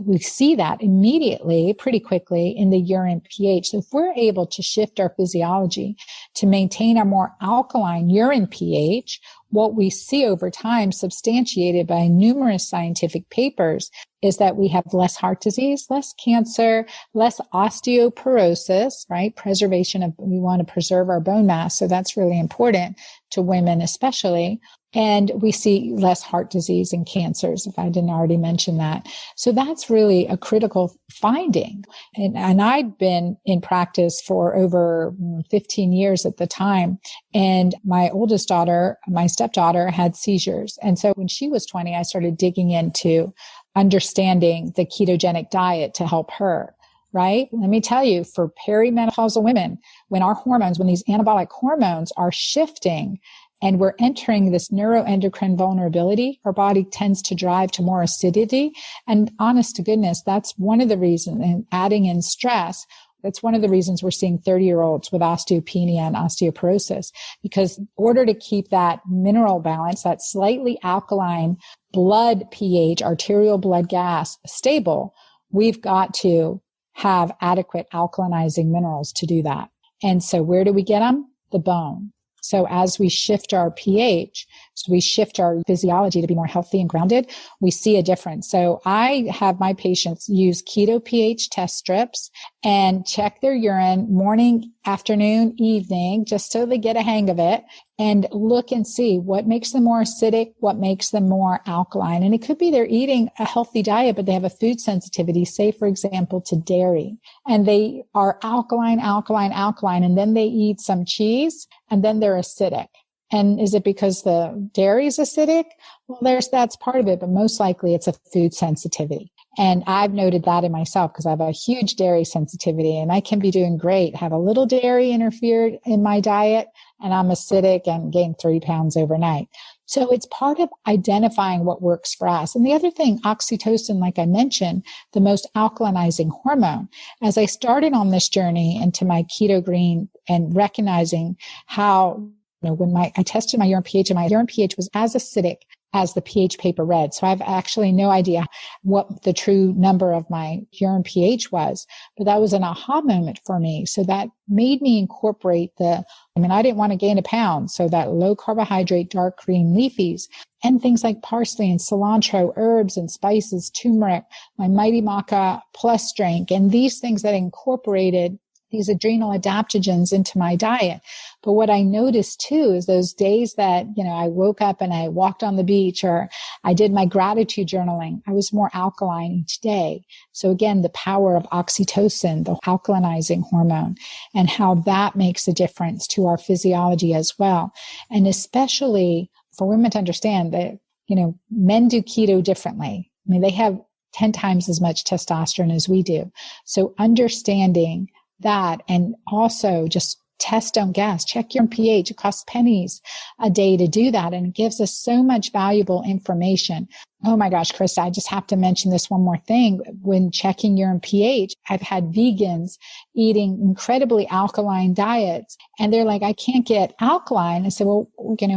we see that immediately, pretty quickly in the urine pH. So if we're able to shift our physiology to maintain a more alkaline urine pH, what we see over time, substantiated by numerous scientific papers, is that we have less heart disease, less cancer, less osteoporosis, right? We want to preserve our bone mass. So that's really important to women especially. And we see less heart disease and cancers, if I didn't already mention that. So that's really a critical finding. And I'd been in practice for over 15 years at the time. And my oldest daughter, my stepdaughter, had seizures. And so when she was 20, I started digging into understanding the ketogenic diet to help her. Right? Let me tell you, for perimenopausal women, when these anabolic hormones are shifting and we're entering this neuroendocrine vulnerability, our body tends to drive to more acidity. And honest to goodness, that's one of the reasons, and adding in stress, that's one of the reasons we're seeing 30-year-olds with osteopenia and osteoporosis, because in order to keep that mineral balance, that slightly alkaline blood pH, arterial blood gas stable, we've got to have adequate alkalinizing minerals to do that. And so where do we get them? The bone. So as we shift our pH, so we shift our physiology to be more healthy and grounded, we see a difference. So I have my patients use keto pH test strips and check their urine morning, afternoon, evening, just so they get a hang of it, and look and see what makes them more acidic, what makes them more alkaline. And it could be they're eating a healthy diet, but they have a food sensitivity, say, for example, to dairy. And they are alkaline, and then they eat some cheese, and then they're acidic. And is it because the dairy is acidic? Well, that's part of it, but most likely it's a food sensitivity. And I've noted that in myself because I have a huge dairy sensitivity, and I can be doing great, have a little dairy interfered in my diet, and I'm acidic and gain 30 pounds overnight. So it's part of identifying what works for us. And the other thing, oxytocin, like I mentioned, the most alkalinizing hormone. As I started on this journey into my keto green and recognizing how, when I tested my urine pH, and my urine pH was as acidic as the pH paper read. So I have actually no idea what the true number of my urine pH was, but that was an aha moment for me. So that made me incorporate I didn't want to gain a pound. So that low carbohydrate, dark green leafies and things like parsley and cilantro, herbs and spices, turmeric, my Mighty Maca plus drink, and these things that incorporated these adrenal adaptogens into my diet. But what I noticed too is those days that, I woke up and I walked on the beach or I did my gratitude journaling, I was more alkaline each day. So again, the power of oxytocin, the alkalinizing hormone, and how that makes a difference to our physiology as well. And especially for women to understand that, men do keto differently. They have 10 times as much testosterone as we do. So understanding that, and also just test, don't guess, check your pH. It costs pennies a day to do that. And it gives us so much valuable information. Oh my gosh, Krista, I just have to mention this one more thing. When checking urine pH, I've had vegans eating incredibly alkaline diets, and they're like, I can't get alkaline. I said, well,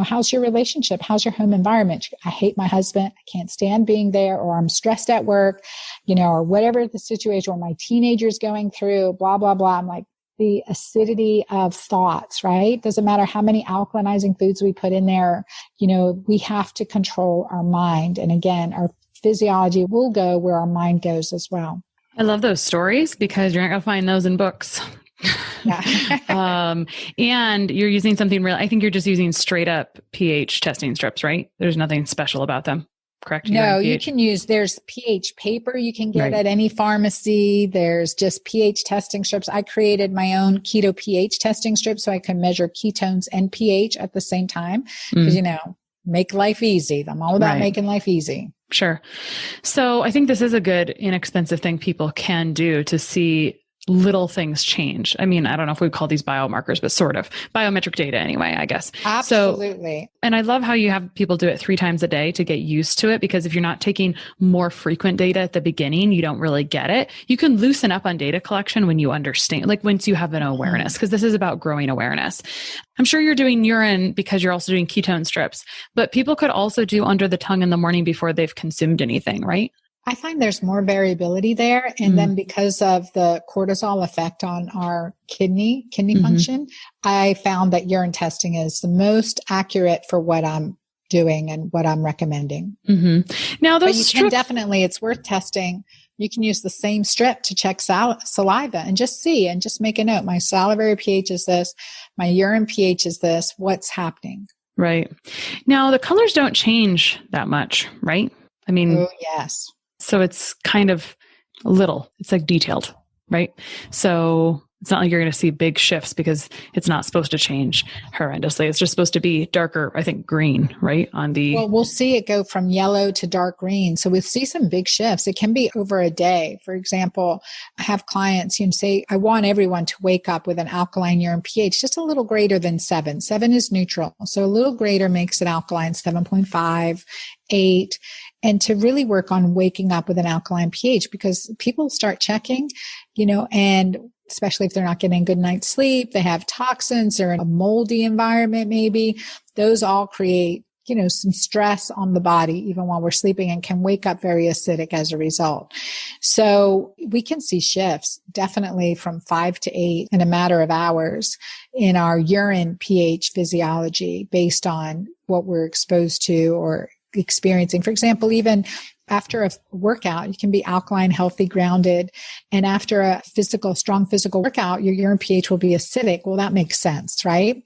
how's your relationship? How's your home environment? I hate my husband. I can't stand being there, or I'm stressed at work, or whatever the situation, or my teenager's going through, blah, blah, blah. I'm like, the acidity of thoughts, right? Doesn't matter how many alkalinizing foods we put in there. We have to control our mind. And again, our physiology will go where our mind goes as well. I love those stories because you're not going to find those in books. Yeah. And you're using something real. I think you're just using straight up pH testing strips, right? There's nothing special about them. Correct? No, you can use, there's pH paper you can get at any pharmacy. There's just pH testing strips. I created my own keto pH testing strip so I can measure ketones and pH at the same time. Because, make life easy. I'm all about making life easy. Sure. So I think this is a good, inexpensive thing people can do to see little things change. I mean, I don't know if we call these biomarkers, but sort of biometric data anyway, I guess. Absolutely. And I love how you have people do it 3 times a day to get used to it, because if you're not taking more frequent data at the beginning, you don't really get it. You can loosen up on data collection when you understand, like once you have an awareness, because this is about growing awareness. I'm sure you're doing urine because you're also doing ketone strips, but people could also do under the tongue in the morning before they've consumed anything, right? I find there's more variability there. And then because of the cortisol effect on our kidney function, I found that urine testing is the most accurate for what I'm doing and what I'm recommending. Now, but you can definitely, it's worth testing. You can use the same strip to check saliva and just see and just make a note. My salivary pH is this. My urine pH is this. What's happening? Right. Now, the colors don't change that much, right? I mean, oh, yes. So it's kind of little, it's like detailed, right? So it's not like you're going to see big shifts because it's not supposed to change horrendously. It's just supposed to be darker, I think, green, right? Well, we'll see it go from yellow to dark green. So we'll see some big shifts. It can be over a day. For example, I have clients, say, I want everyone to wake up with an alkaline urine pH just a little greater than 7. 7 is neutral. So a little greater makes it alkaline, 7.5, 8. And to really work on waking up with an alkaline pH, because people start checking, and especially if they're not getting a good night's sleep, they have toxins, they're in a moldy environment maybe. Those all create, some stress on the body even while we're sleeping, and can wake up very acidic as a result. So we can see shifts definitely from 5 to 8 in a matter of hours in our urine pH physiology based on what we're exposed to or experiencing. For example, even after a workout, you can be alkaline, healthy, grounded. And after a strong physical workout, your urine pH will be acidic. Well, that makes sense, right?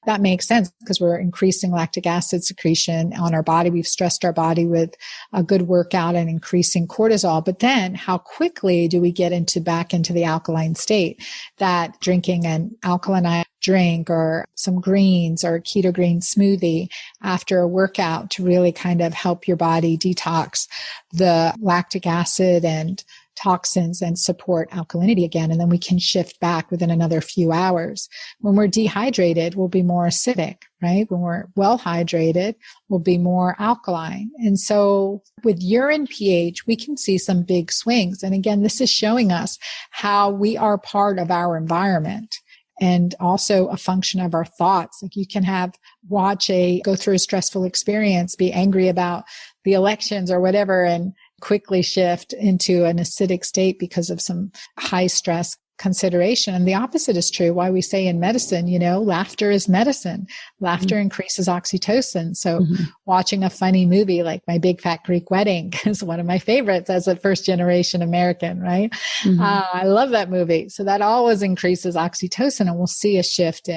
That makes sense because we're increasing lactic acid secretion on our body. We've stressed our body with a good workout and increasing cortisol. But then how quickly do we get back into the alkaline state? That drinking an alkaline drink or some greens or a keto green smoothie after a workout to really kind of help your body detox the lactic acid and toxins and support alkalinity again. And then we can shift back within another few hours. When we're dehydrated, we'll be more acidic, right? When we're well hydrated, we'll be more alkaline. And so with urine pH, we can see some big swings. And again, this is showing us how we are part of our environment and also a function of our thoughts. Like you can go through a stressful experience, be angry about the elections or whatever, and quickly shift into an acidic state because of some high stress consideration. And the opposite is true. Why we say in medicine, laughter is medicine. Laughter increases oxytocin. So watching a funny movie like My Big Fat Greek Wedding is one of my favorites as a first generation American, right? I love that movie. So that always increases oxytocin, and we'll see a shift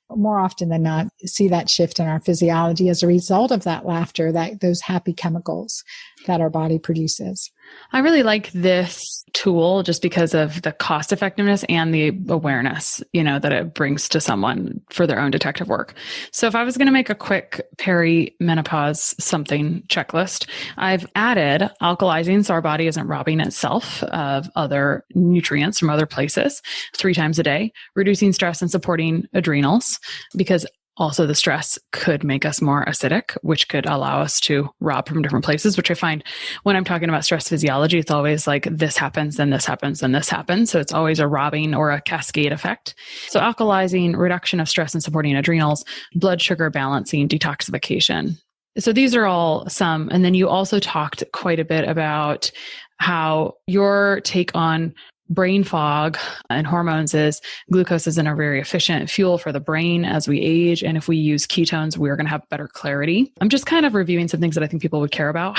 more often than not, see that shift in our physiology as a result of that laughter, those happy chemicals that our body produces. I really like this tool just because of the cost effectiveness and the awareness, that it brings to someone for their own detective work. So if I was going to make a quick peri-menopause something checklist, I've added alkalizing so our body isn't robbing itself of other nutrients from other places 3 times a day, reducing stress and supporting adrenals, because also the stress could make us more acidic, which could allow us to rob from different places, which I find when I'm talking about stress physiology, it's always like this happens, then this happens, then this happens. So it's always a robbing or a cascade effect. So alkalizing, reduction of stress and supporting adrenals, blood sugar balancing, detoxification. So these are all some. And then you also talked quite a bit about how your take on brain fog and hormones is glucose isn't a very efficient fuel for the brain as we age. And if we use ketones, we're going to have better clarity. I'm just kind of reviewing some things that I think people would care about.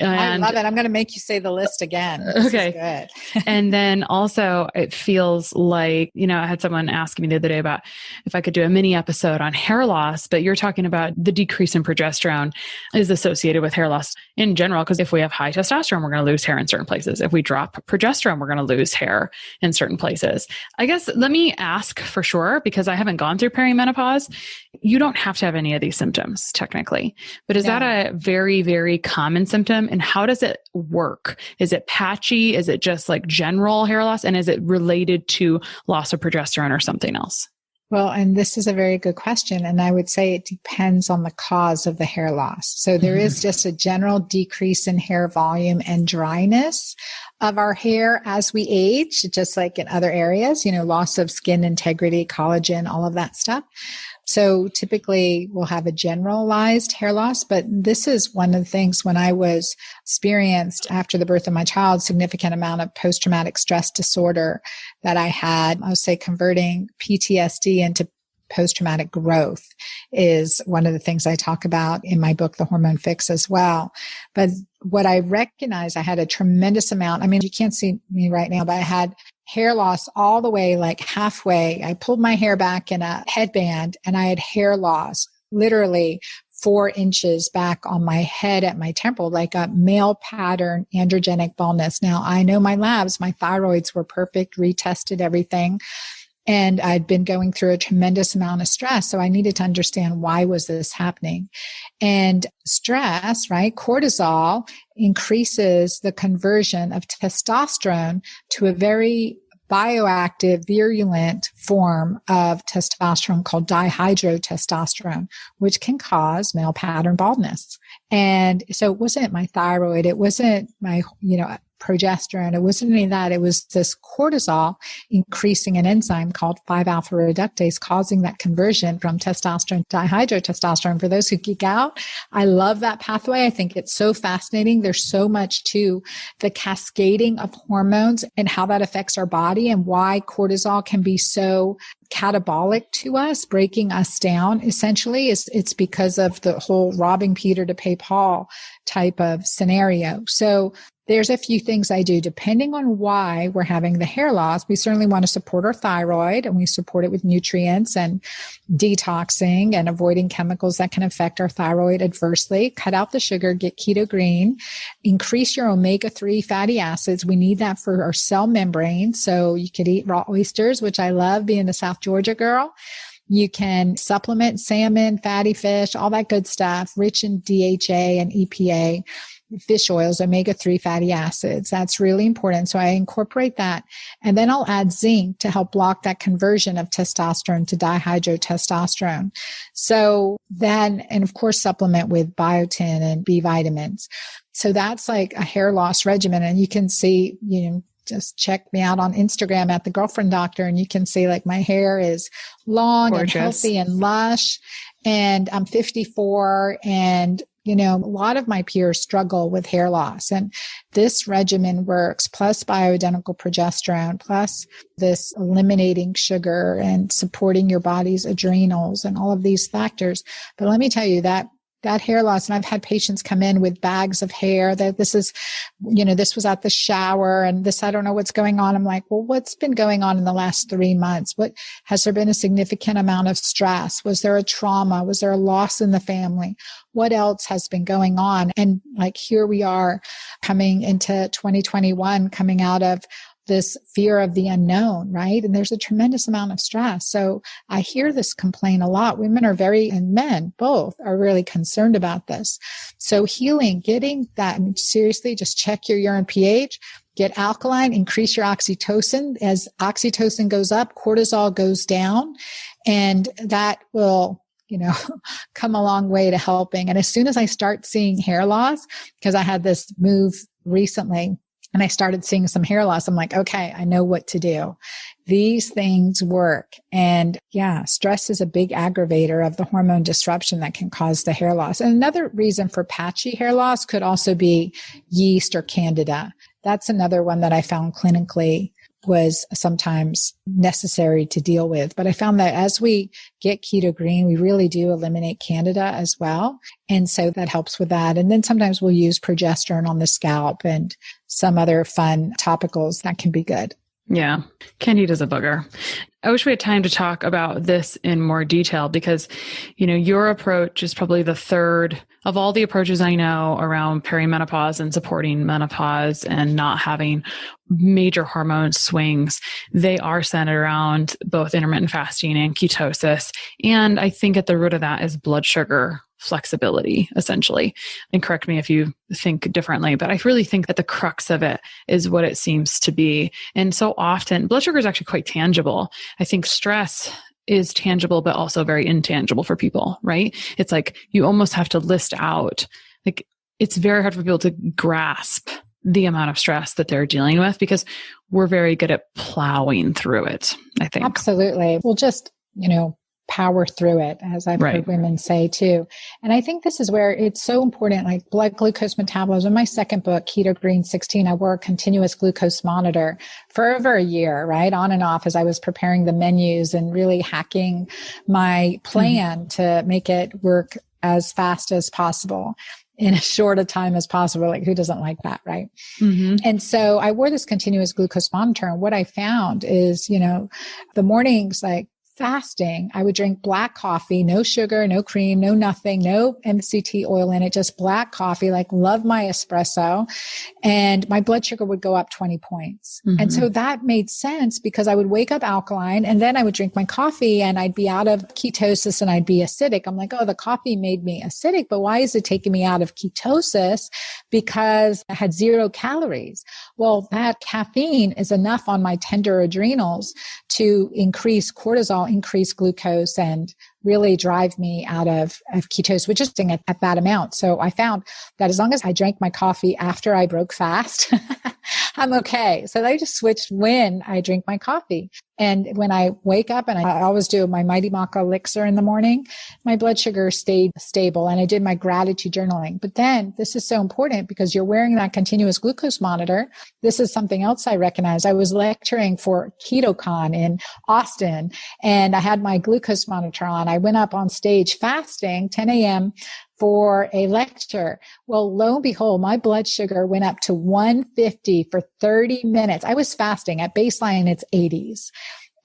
I love it. I'm going to make you say the list again. This is good. And then also it feels like, I had someone ask me the other day about if I could do a mini episode on hair loss, but you're talking about the decrease in progesterone is associated with hair loss in general. Because if we have high testosterone, we're going to lose hair in certain places. If we drop progesterone, we're going to lose hair in certain places. I guess let me ask for sure, because I haven't gone through perimenopause. You don't have to have any of these symptoms technically, but is that a very, very common symptom? And how does it work? Is it patchy? Is it just like general hair loss? And is it related to loss of progesterone or something else? Well, and this is a very good question. And I would say it depends on the cause of the hair loss. So there is just a general decrease in hair volume and dryness of our hair as we age, just like in other areas, loss of skin integrity, collagen, all of that stuff. So typically we'll have a generalized hair loss, but this is one of the things when I was experienced after the birth of my child, significant amount of post-traumatic stress disorder that I had. I would say converting PTSD into post-traumatic growth is one of the things I talk about in my book, The Hormone Fix, as well. But what I recognized, I had a tremendous amount. I mean, you can't see me right now, but I had hair loss all the way, like halfway. I pulled my hair back in a headband and I had hair loss literally 4 inches back on my head at my temple, like a male pattern androgenic baldness. Now I know my labs, my thyroids were perfect, retested everything. And I'd been going through a tremendous amount of stress. So I needed to understand why was this happening. And stress, right? Cortisol increases the conversion of testosterone to a very bioactive, virulent form of testosterone called dihydrotestosterone, which can cause male pattern baldness. And so it wasn't my thyroid. It wasn't my, progesterone. It wasn't any of that. It was this cortisol increasing an enzyme called 5-alpha reductase, causing that conversion from testosterone to dihydrotestosterone. For those who geek out, I love that pathway. I think it's so fascinating. There's so much to the cascading of hormones and how that affects our body and why cortisol can be so catabolic to us, breaking us down. Essentially, it's because of the whole robbing Peter to pay Paul type of scenario. So there's a few things I do depending on why we're having the hair loss. We certainly want to support our thyroid, and we support it with nutrients and detoxing and avoiding chemicals that can affect our thyroid adversely. Cut out the sugar, get keto green, increase your omega-3 fatty acids. We need that for our cell membrane. So you could eat raw oysters, which I love being a South Georgia girl. You can supplement salmon, fatty fish, all that good stuff, rich in DHA and EPA. Fish oils, omega-3 fatty acids. That's really important. So I incorporate that. And then I'll add zinc to help block that conversion of testosterone to dihydrotestosterone. So then, and of course, supplement with biotin and B vitamins. So that's like a hair loss regimen. And you can see, just check me out on Instagram at the Girlfriend Doctor, and you can see like my hair is long and healthy and lush. And I'm 54, and a lot of my peers struggle with hair loss, and this regimen works, plus bioidentical progesterone, plus this eliminating sugar and supporting your body's adrenals and all of these factors. But let me tell you that that hair loss. And I've had patients come in with bags of hair that this is, this was at the shower and this, I don't know what's going on. I'm like, well, what's been going on in the last 3 months? Has there been a significant amount of stress? Was there a trauma? Was there a loss in the family? What else has been going on? And like, here we are coming into 2021, coming out of this fear of the unknown, right? And there's a tremendous amount of stress. So I hear this complaint a lot. Women are and men both are really concerned about this. So healing, getting that, seriously, just check your urine pH, get alkaline, increase your oxytocin. As oxytocin goes up, cortisol goes down, and that will come a long way to helping. And as soon as I start seeing hair loss, because I had this move recently, and I started seeing some hair loss, I'm like, okay, I know what to do. These things work. And yeah, stress is a big aggravator of the hormone disruption that can cause the hair loss. And another reason for patchy hair loss could also be yeast or candida. That's another one that I found clinically was sometimes necessary to deal with. But I found that as we get keto green, we really do eliminate candida as well. And so that helps with that. And then sometimes we'll use progesterone on the scalp and some other fun topicals that can be good. Yeah. Candida's a booger. I wish we had time to talk about this in more detail because, your approach is probably the third of all the approaches I know around perimenopause and supporting menopause and not having major hormone swings. They are centered around both intermittent fasting and ketosis. And I think at the root of that is blood sugar flexibility, essentially. And correct me if you think differently, but I really think that the crux of it is what it seems to be. And so often, blood sugar is actually quite tangible. I think stress is tangible, but also very intangible for people, right? It's like you almost have to list out, like it's very hard for people to grasp the amount of stress that they're dealing with because we're very good at plowing through it, I think. Absolutely. We'll just, power through it, as I've heard women say too. And I think this is where it's so important, like blood glucose metabolism. In my second book, Keto Green 16, I wore a continuous glucose monitor for over a year, right? On and off as I was preparing the menus and really hacking my plan to make it work as fast as possible in as short a time as possible. Like, who doesn't like that, right? Mm-hmm. And so I wore this continuous glucose monitor. And what I found is, the mornings, like, fasting, I would drink black coffee, no sugar, no cream, no nothing, no MCT oil in it, just black coffee, like love my espresso. And my blood sugar would go up 20 points. Mm-hmm. And so that made sense because I would wake up alkaline and then I would drink my coffee and I'd be out of ketosis and I'd be acidic. I'm like, oh, the coffee made me acidic, but why is it taking me out of ketosis? Because I had 0 calories. Well, that caffeine is enough on my tender adrenals to increase cortisol, increase glucose, and really drive me out of ketosis, which is at that amount. So I found that as long as I drank my coffee after I broke fast, I'm okay. So I just switched when I drink my coffee. And when I wake up, and I always do my Mighty Maca elixir in the morning, my blood sugar stayed stable and I did my gratitude journaling. But then this is so important because you're wearing that continuous glucose monitor. This is something else I recognize. I was lecturing for KetoCon in Austin and I had my glucose monitor on. I went up on stage fasting 10 a.m. for a lecture. Well, lo and behold, my blood sugar went up to 150 for 30 minutes. I was fasting at baseline, it's 80s.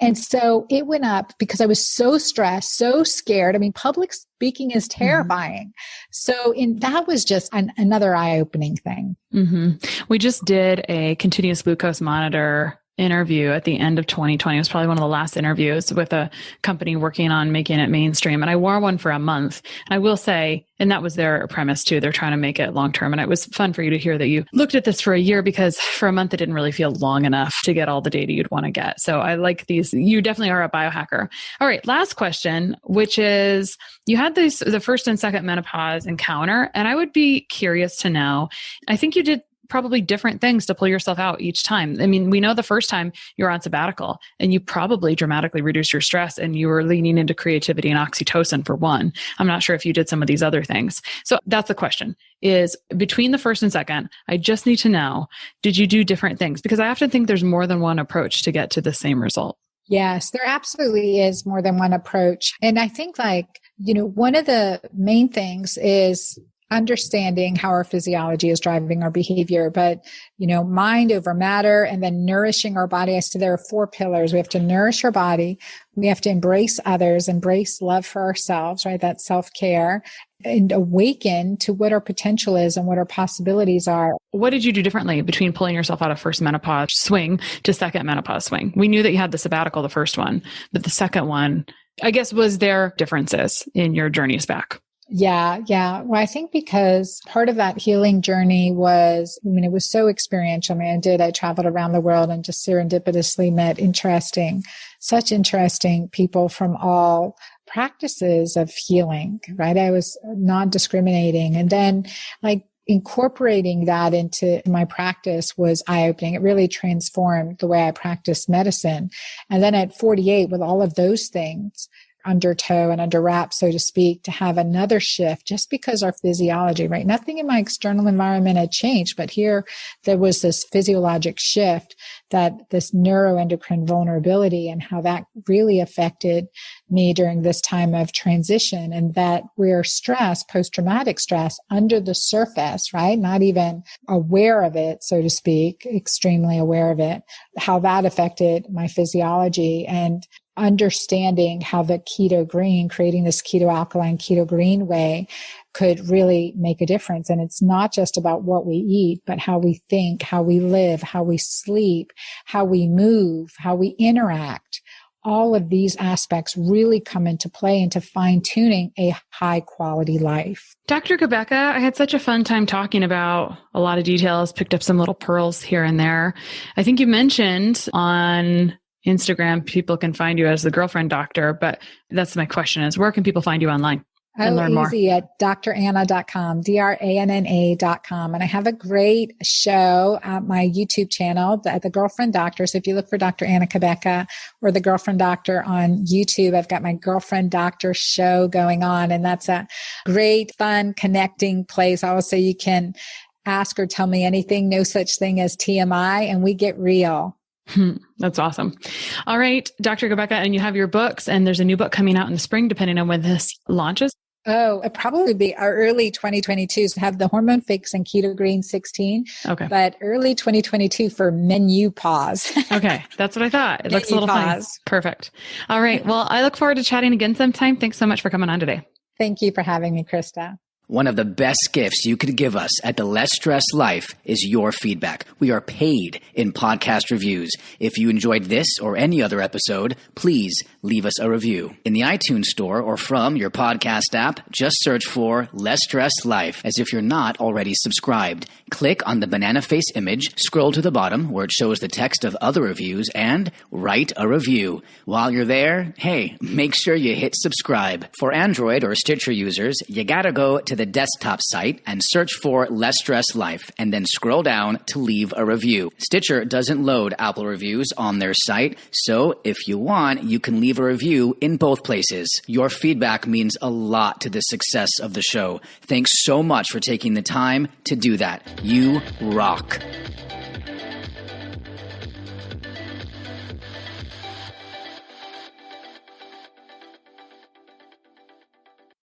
And so it went up because I was so stressed, so scared. I mean, public speaking is terrifying. Mm-hmm. So that was just another eye-opening thing. Mm-hmm. We just did a continuous glucose monitor interview at the end of 2020. It was probably one of the last interviews with a company working on making it mainstream. And I wore one for a month. And I will say, and that was their premise too. They're trying to make it long-term. And it was fun for you to hear that you looked at this for a year because for a month, it didn't really feel long enough to get all the data you'd want to get. So I like these. You definitely are a biohacker. All right. Last question, which is you had the first and second menopause encounter. And I would be curious to know, I think you did probably different things to pull yourself out each time. I mean, we know the first time you were on sabbatical and you probably dramatically reduced your stress and you were leaning into creativity and oxytocin for one. I'm not sure if you did some of these other things. So that's the question is between the first and second, I just need to know, did you do different things? Because I often think there's more than one approach to get to the same result. Yes, there absolutely is more than one approach. And I think one of the main things is understanding how our physiology is driving our behavior, but, mind over matter, and then nourishing our body. So there are 4 pillars. We have to nourish our body. We have to embrace others, embrace love for ourselves, right? That's self-care, and awaken to what our potential is and what our possibilities are. What did you do differently between pulling yourself out of first menopause swing to second menopause swing? We knew that you had the sabbatical, the first one, but the second one, I guess, was there differences in your journeys back? Yeah. Well, I think because part of that healing journey was, it was so experiential. I traveled around the world and just serendipitously met such interesting people from all practices of healing, right? I was non-discriminating. And then incorporating that into my practice was eye-opening. It really transformed the way I practiced medicine. And then at 48, with all of those things under tow and under wrap, so to speak, to have another shift just because our physiology, right? Nothing in my external environment had changed, but here there was this physiologic shift, that this neuroendocrine vulnerability, and how that really affected me during this time of transition, and that we're stressed, post-traumatic stress under the surface, right? Not even aware of it, so to speak, extremely aware of it, how that affected my physiology, and understanding how the keto green, creating this keto alkaline, keto green way could really make a difference. And it's not just about what we eat, but how we think, how we live, how we sleep, how we move, how we interact. All of these aspects really come into play into fine-tuning a high quality life. Dr. Cabeca, I had such a fun time talking about a lot of details, picked up some little pearls here and there. I think you mentioned on Instagram, people can find you as the Girlfriend Doctor, but that's my question is, where can people find you online and learn more? Easy at dranna.com, DRANNA.com. And I have a great show at my YouTube channel, the Girlfriend Doctor. So if you look for Dr. Anna Cabeca or the Girlfriend Doctor on YouTube, I've got my Girlfriend Doctor show going on. And that's a great, fun, connecting place. I always say you can ask or tell me anything, no such thing as TMI, and we get real. That's awesome. All right, Dr. Cabeca, and you have your books, and there's a new book coming out in the spring, depending on when this launches. Oh, it'd probably be our early 2022. So have the Hormone Fix and Keto Green 16. Okay. But early 2022 for menopause. Okay. That's what I thought. It looks a little fun. Perfect. All right. Well, I look forward to chatting again sometime. Thanks so much for coming on today. Thank you for having me, Krista. One of the best gifts you could give us at the Less Stress Life is your feedback. We are paid in podcast reviews. If you enjoyed this or any other episode, please leave us a review. In the iTunes store or from your podcast app, just search for Less Stress Life as if you're not already subscribed. Click on the banana face image, scroll to the bottom where it shows the text of other reviews, and write a review. While you're there, hey, make sure you hit subscribe. For Android or Stitcher users, you gotta go to the desktop site and search for Less Stress Life, and then scroll down to leave a review. Stitcher doesn't load Apple reviews on their site, so if you want, you can leave a review in both places. Your feedback means a lot to the success of the show. Thanks so much for taking the time to do that. You rock.